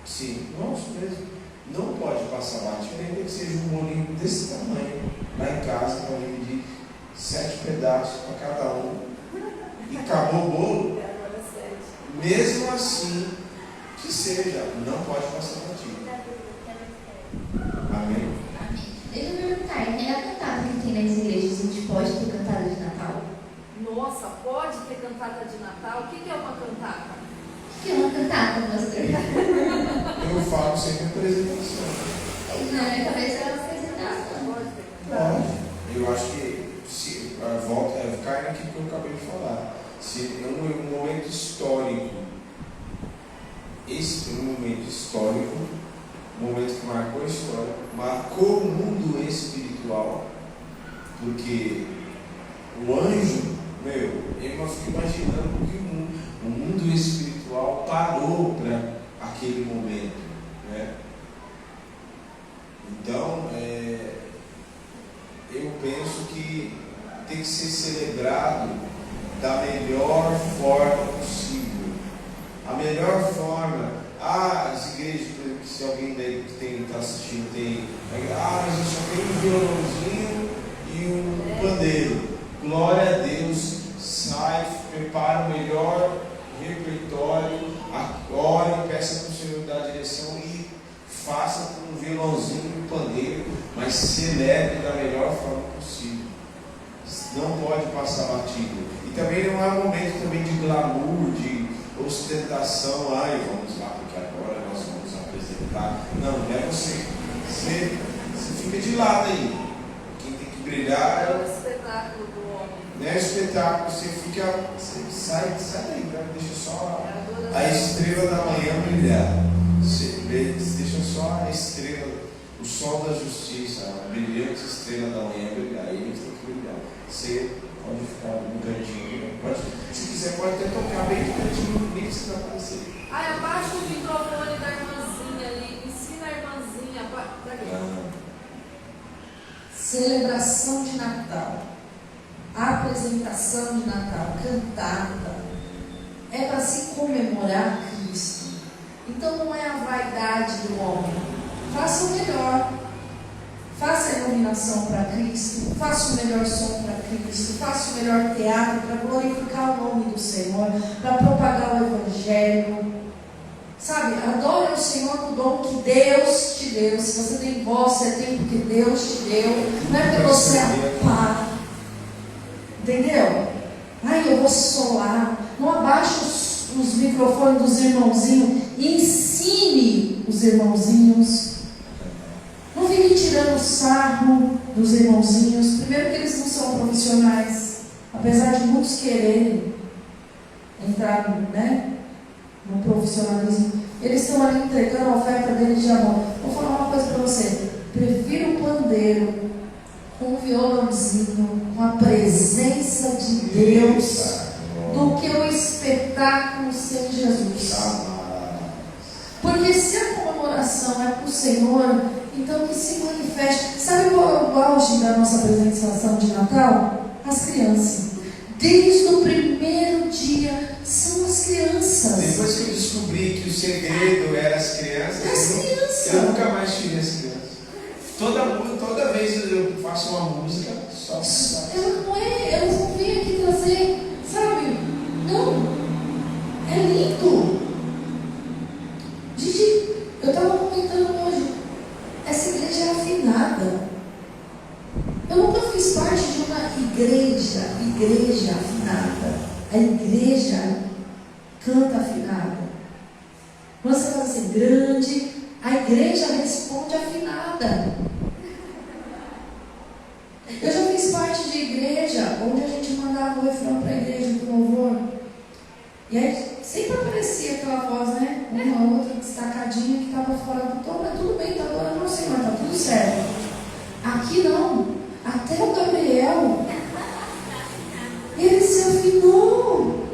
sim, nosso mesmo, não pode passar batido, ainda que seja um bolinho desse tamanho, lá em casa, para dividir 7 pedaços para cada um, e acabou o bolo, mesmo assim, que seja, não pode passar batido. Amém? Amém. Deixa eu perguntar, tem a cantada que tem nas igrejas, a gente pode ter cantada de Natal? Nossa, pode ter cantata de Natal? O que é uma cantata? O que é uma cantada, pastor? Eu falo sempre apresentação. Na minha cabeça é uma apresentação. Pode ter cantata? Pode. Eu acho que cai naquilo que eu acabei de falar. Se é um momento histórico, esse é um momento histórico, um momento que marcou a história, marcou o mundo espiritual, porque o anjo, eu fico imaginando que o mundo espiritual parou para aquele momento, né? Então, eu penso que tem que ser celebrado da melhor forma possível. A melhor forma, as igrejas, por exemplo, se alguém daí que está assistindo tem, mas eu só tenho um violãozinho e um pandeiro. Glória a Deus, sai, prepara o melhor repertório, ore, peça para o Senhor dar direção e faça com um violãozinho e um pandeiro, mas celebre da melhor forma possível. Não pode passar batido. E também não é um momento também de glamour, de ostentação, vamos lá, porque agora nós vamos apresentar. Não é você. Você fica de lado aí. Quem tem que brilhar é o espetáculo do homem. Não é espetáculo, você sai daí, né? Deixa só a estrela da manhã brilhar. Você deixa só a estrela, o sol da justiça, a brilhante estrela da manhã brilhar. Aí ele tem que brilhar. Você pode ficar no cantinho, se quiser pode até tocar bem no cantinho, nem precisa aparecer. Abaixa o microfone da irmãzinha ali, ensina a irmãzinha. Celebração de Natal, apresentação de Natal, cantada, é para se comemorar Cristo. Então não é a vaidade do homem. Faça o melhor. Faça a iluminação para Cristo, faça o melhor som para Cristo, faça o melhor teatro para glorificar o nome do Senhor, para propagar o Evangelho. Sabe, adore o Senhor com o dom que Deus te deu. Se você tem voz, você tem porque Deus te deu. Não é porque você é pá. Entendeu? Eu vou solar. Não abaixe os microfones dos irmãozinhos e ensine os irmãozinhos. Não fique tirando sarro dos irmãozinhos. Primeiro que eles não são profissionais, apesar de muitos quererem entrar no profissionalismo. Eles estão ali entregando a oferta deles de amor. Vou falar uma coisa para você. Prefiro o pandeiro com o violãozinho, com a presença de Deus, do que o espetáculo sem Jesus. Porque se a comemoração apresentação é para o Senhor, então que se manifeste. Sabe qual é o auge da nossa apresentação de Natal? As crianças. Desde o primeiro dia são as crianças. Depois que eu descobri que o segredo era as crianças, eu nunca mais tive as crianças. Toda vez eu faço uma música só para elas não vêm aqui trazer, sabe? Não. É lindo. Gente, eu estava comentando hoje, essa igreja é afinada. Eu nunca fiz parte de uma igreja afinada. A igreja canta afinada. Quando você fala assim, grande, a igreja responde afinada. Eu já fiz parte de igreja onde a gente mandava o refrão para a igreja do louvor. E aí sempre aparecia aquela voz, né? Uma outra destacadinha que estava fora do tom, mas tudo bem, está adorando o Senhor, está tudo certo. Aqui não. Até o Gabriel, ele se afinou.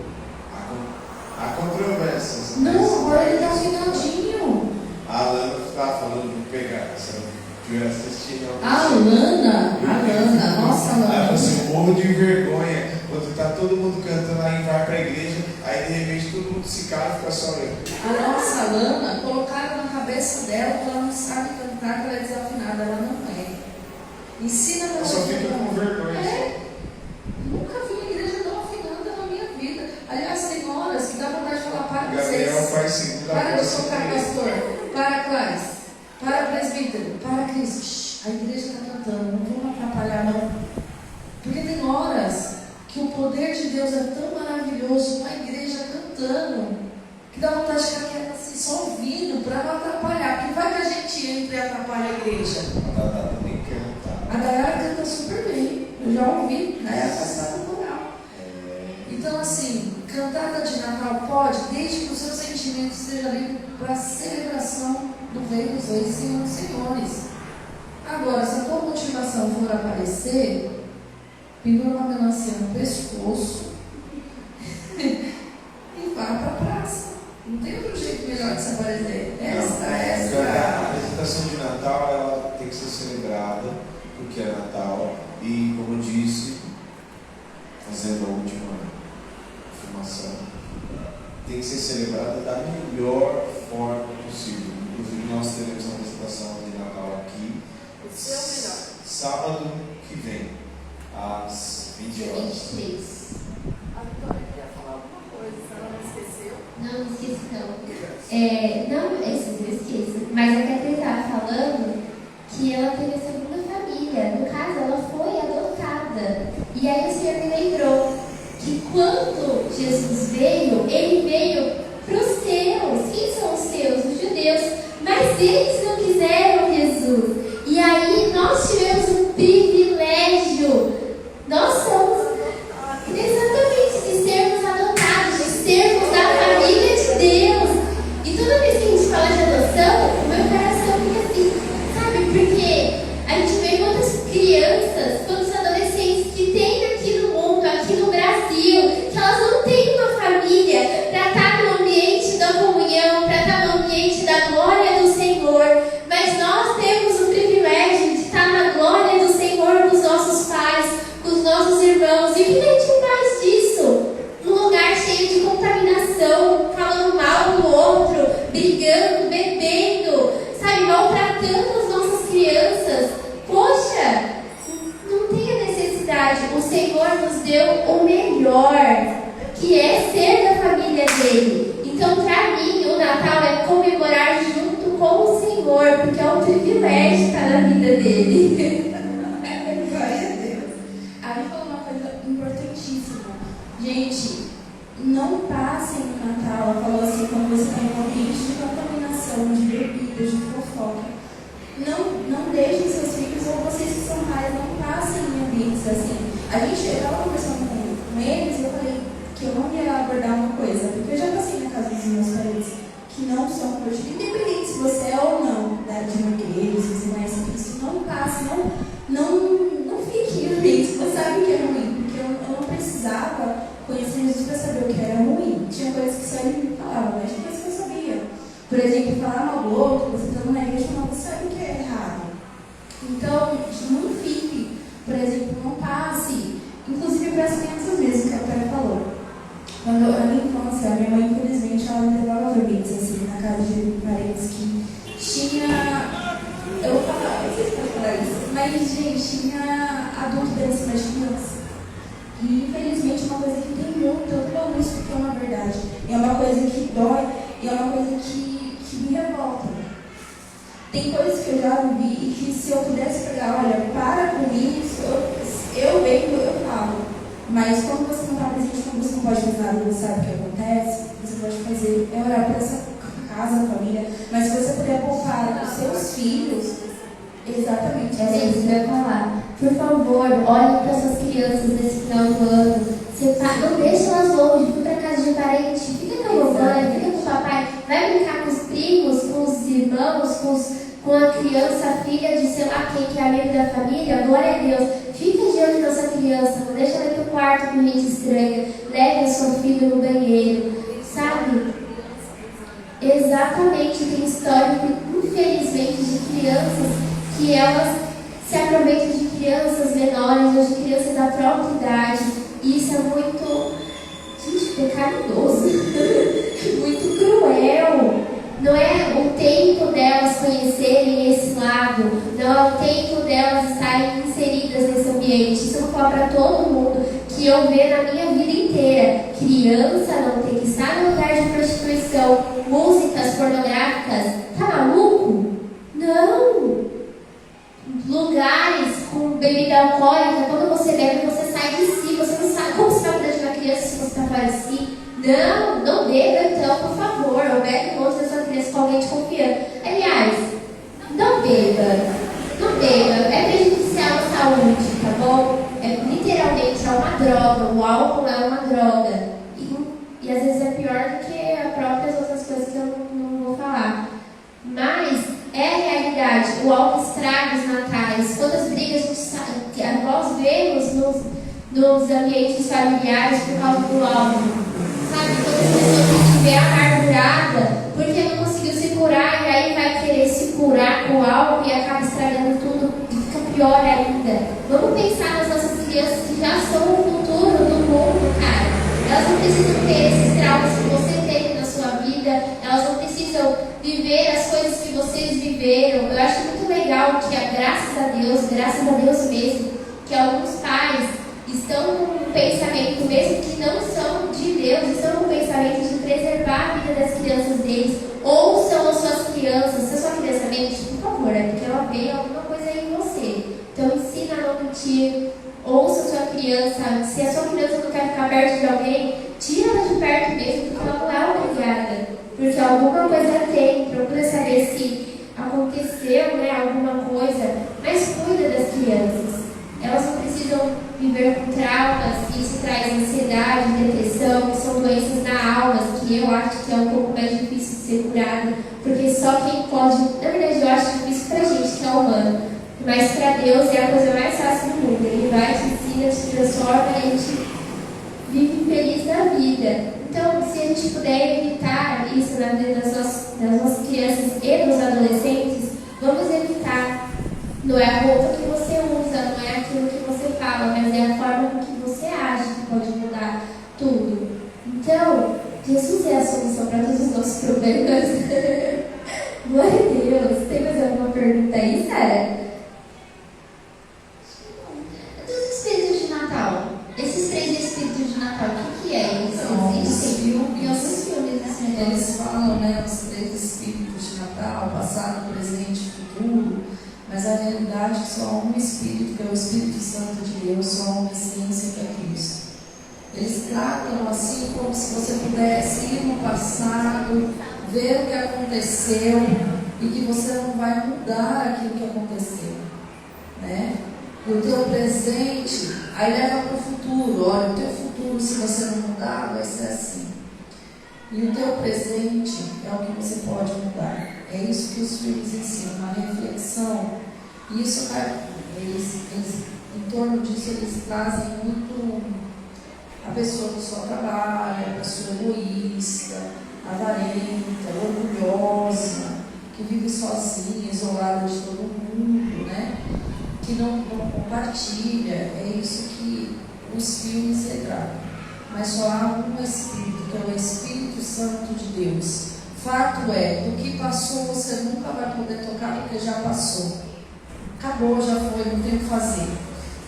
Há controvérsias. Não, agora ele está afinadinho. A Alana estava falando de pegar, se eu tivesse assistindo. A Alana, nossa Alana. Alana. Você morro de vergonha quando está todo mundo cantando, aí vai para a igreja, aí de repente todo mundo se cala e fica só olhando. A nossa Alana, colocaram na cabeça dela que ela não sabe cantar, que ela é desafinada. Ela não é. Ensina para eu só fico com vergonha. Nunca vi uma igreja tão afinada na minha vida. Aliás, tem horas que dá vontade de falar para Gabriel vocês. faz segunda Para de voz. tocar, pastor. Para, Clarice. Para, presbítero. Para, Cris. A igreja está cantando. Não vamos atrapalhar, não. Porque tem horas que o poder de Deus é tão maravilhoso, uma igreja cantando, que dá vontade de ficar quieta assim, só ouvindo, para não atrapalhar. Porque vai que a gente entra e atrapalha a igreja. A Dayara canta super bem. Eu já ouvi, né? Ela está no coral. Então, assim, cantada de Natal pode, desde que o seu sentimento esteja livre para a celebração do Rei dos Reis, Senhor dos Senhores. Agora, se a tua motivação for aparecer, pendura uma melancia no pescoço e vá para a praça. Não tem outro jeito melhor de se aparecer. A apresentação de Natal ela tem que ser celebrada, porque é Natal. E, como eu disse, fazendo a última afirmação, tem que ser celebrada da melhor forma possível. Inclusive, nós teremos uma apresentação de Natal aqui, sábado que vem, às 20 horas. 23. A Vitória queria falar alguma coisa, se ela não esqueceu. Não esqueci não. Não, eu esqueço. Mas a Catarina estava falando que ela teve a segunda família. No caso, ela foi adotada. E aí o Senhor me lembrou que quando Jesus veio, ele veio para os seus. Quem são os seus? Os judeus. Mas eles não quiseram Jesus. E aí nós tivemos um privilégio. Nós somos exatamente de sermos adotados, de sermos da família de Deus. E toda vez que a gente fala de adoção, o meu coração fica assim, sabe? Porque a gente vê quantas crianças, quantos adolescentes que tem aqui no mundo, aqui no Brasil, que elas não têm uma família para estar no ambiente da comunhão, para estar no ambiente da glória do Senhor. Mas nós temos o privilégio de estar na glória do Senhor com os nossos pais, com os nossos irmãos. E o que a gente faz disso? Num lugar cheio de contaminação, falando mal do outro, brigando, bebendo, sabe, maltratando as nossas crianças. Poxa, não tem a necessidade. O Senhor nos deu o melhor, que é ser da família dele. Então, para mim, o Natal é comemorar junto com o Senhor, porque é um privilégio estar na vida dele. Glória a Deus. A Ari falou uma coisa importantíssima. Gente, não passem no Natal. Ela falou assim, quando você está em um ambiente de contaminação, de bebida, de fofoca. Não deixem seus filhos, ou vocês que são pais, não passem em ambientes assim. Eu estava conversando com eles e eu falei que eu não ia abordar uma coisa, porque eu já passei na casa dos meus parentes que não são hoje, independente se você é ou não de uma igreja, se você conhece Cristo, não passe, não fique em ambientes que você sabe que é ruim, porque eu não precisava conhecer Jesus para saber o que era ruim. Tinha coisas que só ele me falava, mas tinha coisas que eu sabia. Por exemplo, falar mal do outro, você está numa igreja, mas você sabe o que é errado. Então, não fique, por exemplo, não passe, inclusive para as crianças mesmo, que a Tânia falou. Quando na minha infância, a minha mãe, infelizmente, ela me levava vermelhos, assim, na casa de parentes que tinha. Eu vou falar, não sei se pode falar isso, mas, gente, tinha adulto dentro de criança. E, infelizmente, é uma coisa que tem muito, eu falo isso porque é uma verdade. É uma coisa que dói, e é uma coisa que me revolta. Tem coisas que eu já vi e que se eu pudesse pegar, olha, para com isso, eu venho, eu falo. Mas quando você não está presente, quando você não pode fazer nada, você sabe o que acontece, você pode fazer, é orar por essa casa, família, mas se você puder poupar os seus filhos, exatamente. É isso que eu ia falar. Por favor, olhem para essas crianças nesse final do ano. Não deixe elas longe, fica para casa de parente, fica com a mamãe, fica com o papai, vai brincar com os primos, com os irmãos, com a criança, filha de sei lá quem que é amigo da família, glória a Deus. Fica diante dessa criança, não deixa ela ir para o quarto com gente estranha, leve a sua filha no banheiro, sabe? Exatamente, tem história, infelizmente, de crianças que elas se aproveitam de crianças menores ou de crianças da própria idade. E isso é muito, gente, pecaminoso, muito cruel. Não é o tempo delas conhecerem esse lado, não é o tempo delas estarem inseridas nesse ambiente. Isso eu vou falar para todo mundo, que eu vejo na minha vida inteira. Criança não tem que estar no lugar de prostituição, músicas pornográficas. Tá maluco? Não! Lugares com bebida alcoólica, quando você bebe, você sai de si, você não sabe como você vai cuidar de uma criança se você está fora de si. Não beba então, por favor, ou bebe longe da sua criança com alguém de confiança. Aliás, não beba, é prejudicial à saúde, tá bom? Literalmente é uma droga, o álcool é uma droga. E às vezes é pior do que as próprias outras coisas que eu não vou falar. Mas é a realidade, o álcool estraga os natais. Quantas brigas nós vemos nos ambientes familiares por causa do álcool. Sabe, quantas pessoas estiver amargurada porque não conseguiu se curar e aí vai querer se curar com o álcool e acaba estragando tudo e fica pior ainda. Vamos pensar nas nossas crianças que já são o futuro do mundo, cara. Elas não precisam ter esses traumas que você teve na sua vida, elas não precisam viver as coisas que vocês viveram. Eu acho muito legal que, graças a Deus mesmo, que alguns pais estão com um pensamento, mesmo que não são de Deus, estão com um pensamento de preservar a vida das crianças deles. Ouçam as suas crianças. Se a sua criança mente, por favor, é porque ela vê alguma coisa aí em você. Então ensina a não mentir. Ouça a sua criança. Se a sua criança não quer ficar perto de alguém, tira ela de perto mesmo, porque ela não é obrigada. Porque alguma coisa tem. Procura saber se aconteceu, né, alguma coisa. Mas cuida das crianças. Elas não precisam viver com traumas, isso traz ansiedade, depressão, que são doenças na alma, que eu acho que é um pouco mais difícil de ser curado, porque só quem pode, na verdade eu acho difícil pra gente, que é humano, mas pra Deus é a coisa mais fácil do mundo. Ele vai, te ensina, te transforma e a gente vive feliz na vida. Então, se a gente puder evitar isso na vida das nossas crianças e dos adolescentes, vamos evitar. Não é a roupa que você usa, não é aquilo que você fala, mas é a forma com que você age que pode mudar tudo. Então, Jesus é a solução para todos os nossos problemas. Glória a Deus. Tem mais alguma pergunta aí, Sara? Dos espíritos de Natal, esses 3 espíritos de Natal, o que é? Eles existem? Em alguns filmes, assim, eles falam, né, os 3 espíritos de Natal, passado, presente e futuro. Mas a realidade é só um Espírito, que é o Espírito Santo de Deus, só uma essência que é Cristo. Eles tratam assim como se você pudesse ir no passado, ver o que aconteceu e que você não vai mudar aquilo que aconteceu, né? E o teu presente, aí leva para o futuro. Olha, o teu futuro, se você não mudar, vai ser assim. E o teu presente é o que você pode mudar. É isso que os filmes ensinam, uma reflexão. E isso, eles, em torno disso, eles trazem muito a pessoa que só trabalha, a pessoa egoísta, avarenta, orgulhosa, que vive sozinha, isolada de todo mundo, né? Que não compartilha. É isso que os filmes retratam. Mas só há um Espírito, que é o Espírito Santo de Deus. Fato é, do que passou você nunca vai poder tocar, porque já passou. Acabou, já foi, não tem o que fazer.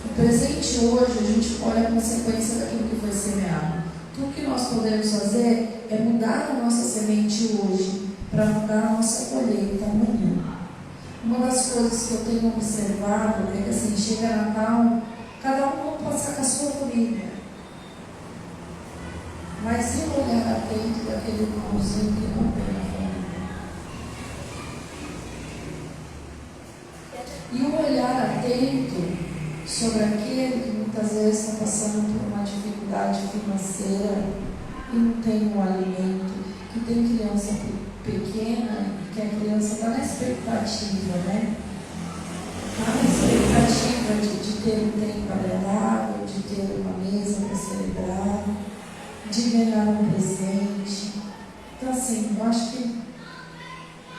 O presente hoje, a gente olha a consequência daquilo que foi semeado. Tudo que nós podemos fazer é mudar a nossa semente hoje, para mudar a nossa colheita amanhã. Uma das coisas que eu tenho observado é que assim, chega Natal, cada um vai passar com a sua família. Mas e o olhar atento daquele irmãozinho que não tem a família? E o olhar atento sobre aquele que muitas vezes está passando por uma dificuldade financeira e não tem um alimento, que tem criança pequena e que a criança está na expectativa, né? Está na expectativa de ter um tempo agradável, de ter uma mesa para celebrar, de ganhar um presente. Então, assim, eu acho que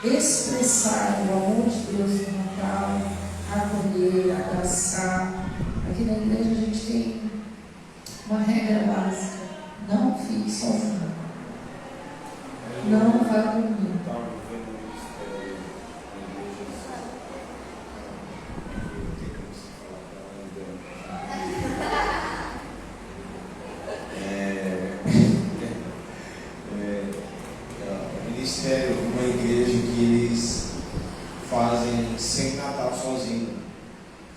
expressar o amor de Deus no Natal, acolher, abraçar. Aqui na igreja a gente tem uma regra básica: não fique sozinho, não vá dormir. Uma igreja que eles fazem sem Natal sozinho,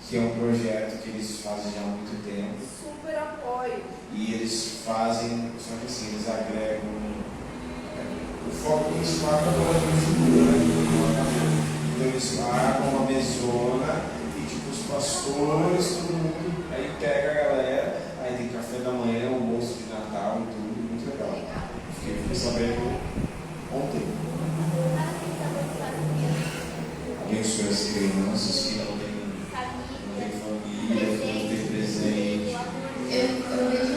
que é um projeto que eles fazem já há muito tempo. Super apoio. E eles fazem, só que assim, eles agregam o foco principal é a figura, né? Então eles marcam uma mesona e tipo os pastores, todo mundo, aí pega a galera, aí tem café da manhã, almoço de Natal e tudo, muito legal. Fiquei sabendo ontem. Abençoe as crianças que não têm família, que não têm presente. Eu vejo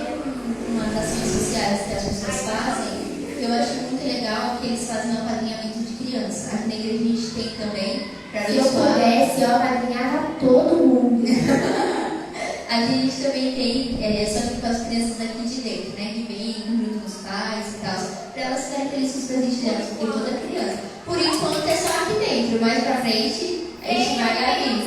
uma das ações sociais que as pessoas fazem, que eu acho muito legal, que eles fazem um apadrinhamento de criança. Aqui na igreja a gente tem também, para Se eu pudesse, eu apadrinhava todo mundo. Aqui a gente também tem, só que com as crianças aqui de dentro, né? Que vêm junto com os pais e tal, para elas ficarem felizes com os presentes delas, porque toda criança. Por enquanto é só aqui dentro, mais pra frente a gente vai abrindo.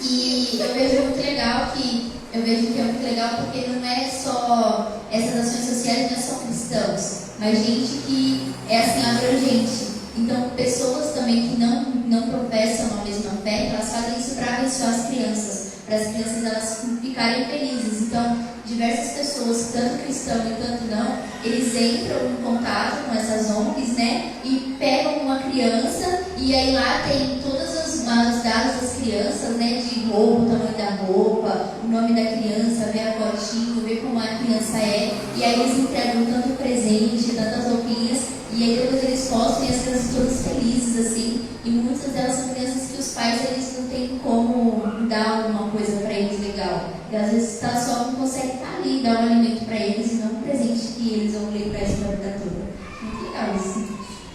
E eu vejo muito legal que é muito legal porque não é só essas ações sociais, não é só cristãos, mas gente que é assim abrangente. Então pessoas também que não professam a mesma fé, elas fazem isso para abençoar as crianças, para as crianças elas ficarem felizes. Então diversas pessoas, tanto cristão e tanto não, eles entram em contato com essas ONGs, né? E pegam uma criança e aí lá tem todos os dados das crianças, né? De roupa, o tamanho da roupa, o nome da criança, ver a fotinho, ver como a criança é. E aí eles entregam tanto presente, tantas roupinhas, e aí depois eles postam e as crianças todas felizes, assim. E muitas delas são crianças que os pais eles não têm como dar alguma coisa para eles legal. E às vezes só não consegue estar ali, dar um alimento para eles e não um presente que eles vão ler para isso a vida toda. Muito legal isso.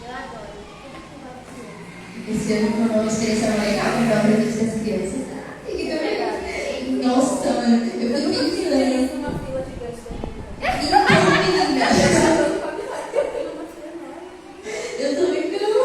Eu adoro. Esse ano foi uma experiência legal para o presente das crianças. Ah, que legal. Nossa, mano, eu fui pensando. Uma fila de gastão. Então, menina, eu também não.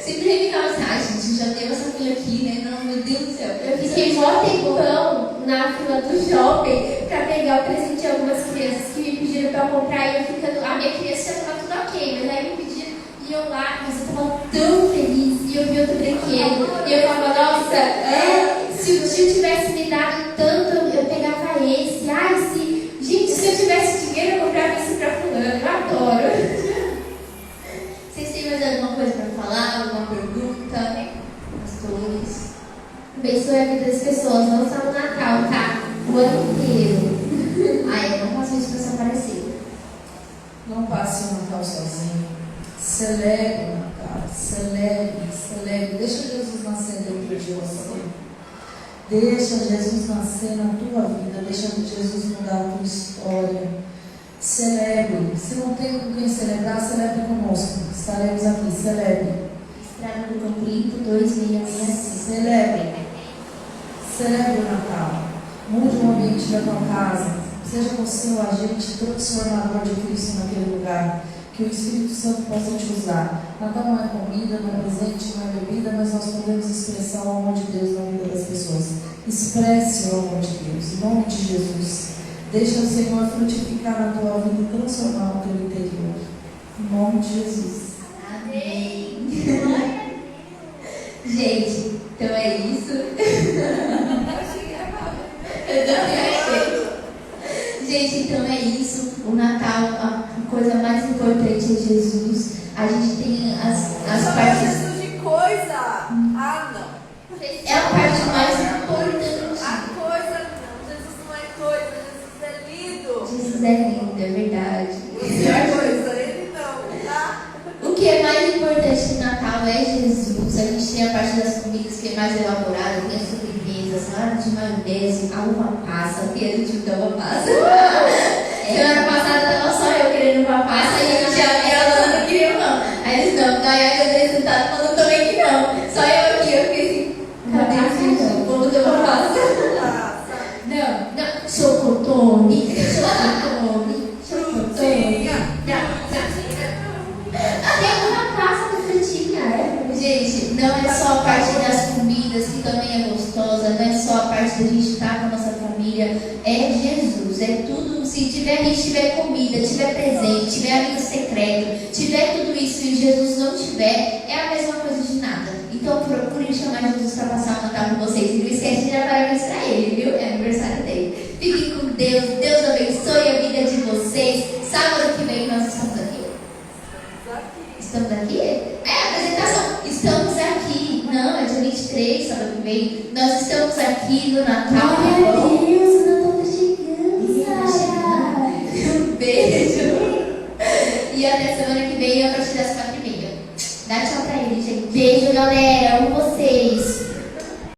Sempre reivindicava assim, ai gente, já teve essa fila aqui, né? Não, meu Deus do céu. Eu fiquei mó tempão na fila do shopping pra pegar o presente de algumas crianças que me pediram pra comprar e eu ficando. A minha criança já tava tudo ok, mas aí me pediram e eu lá, mas eu tava tão feliz e eu vi outro brinquedo. E eu falava, nossa, se o tio tivesse me dado tanto, eu pegava esse. Ai, gente, se eu tivesse dinheiro, eu comprava esse pra fulano. Eu adoro. Vocês têm mais alguma coisa para falar? Alguma pergunta? Pastores? Abençoe a vida das pessoas, não só no Natal, tá? O ano inteiro. Ai, eu não faço isso para se aparecer. Não passe o Natal sozinho. Celebre o Natal. Celebre. Deixa Jesus nascer dentro de você. Deixa Jesus nascer na tua vida. Deixa Jesus mudar a tua história. Celebre. Se não tem com quem celebrar, celebre conosco. Estaremos aqui. Celebre. Estrada do Campo 2665. Celebre. Celebre o Natal. Mude o ambiente da tua casa. Seja você o agente transformador de Cristo naquele lugar. Que o Espírito Santo possa te usar. Natal não é comida, não é presente, não é bebida, mas nós podemos expressar o amor de Deus na vida das pessoas. Expresse o amor de Deus, em nome de Jesus. Deixa o Senhor frutificar na tua vida e transformar o teu interior. Em nome de Jesus. Amém. Gente, então é isso. Eu também achei. Gente, então é isso. O Natal, a coisa mais importante é Jesus. A gente tem as partes. Jesus de coisa. Ah, não. É a parte mais importante. A coisa não. Jesus não é coisa. Jesus é lindo. Jesus é lindo, é verdade. É coisa, ele não, tá? O que é mais importante no Natal é Jesus. A gente tem a parte das comidas que é mais elaborada, tem as sobremesas, salada de maionese, a uva passa, tem a gente da uva passa. Semana passada estava só eu querendo uva passa e eu já vi a Lana não queria não. Aí eles não, daí eu dei resultado falando também que não. Só eu aqui, eu fiquei assim, cadê o bolo da uva passa? Não, chocotone. Tem uma pasta de frutinha. Gente, não é só a parte das comidas que também é gostosa, não é só a parte da gente estar com a nossa família, é Jesus, é tudo. Se tiver comida, tiver presente, tiver amigo secreto, tiver tudo isso e Jesus não tiver, é a mesma coisa de nada. Então procurem chamar Jesus para passar o Natal com vocês. E não esquece de dar parabéns para ele, viu? É aniversário dele. Fiquem com Deus, Deus abençoe a vida de vocês. Sábado que vem nós estamos aqui. Estamos aqui? É a apresentação. Estamos aqui. Não, é dia 23, sábado que vem. Nós estamos aqui no Natal. Meu Deus, o Natal tá chegando, Sara. Um beijo. E até semana que vem, a partir das 4h30. Dá tchau pra ele, gente. Beijo, galera. Amo vocês.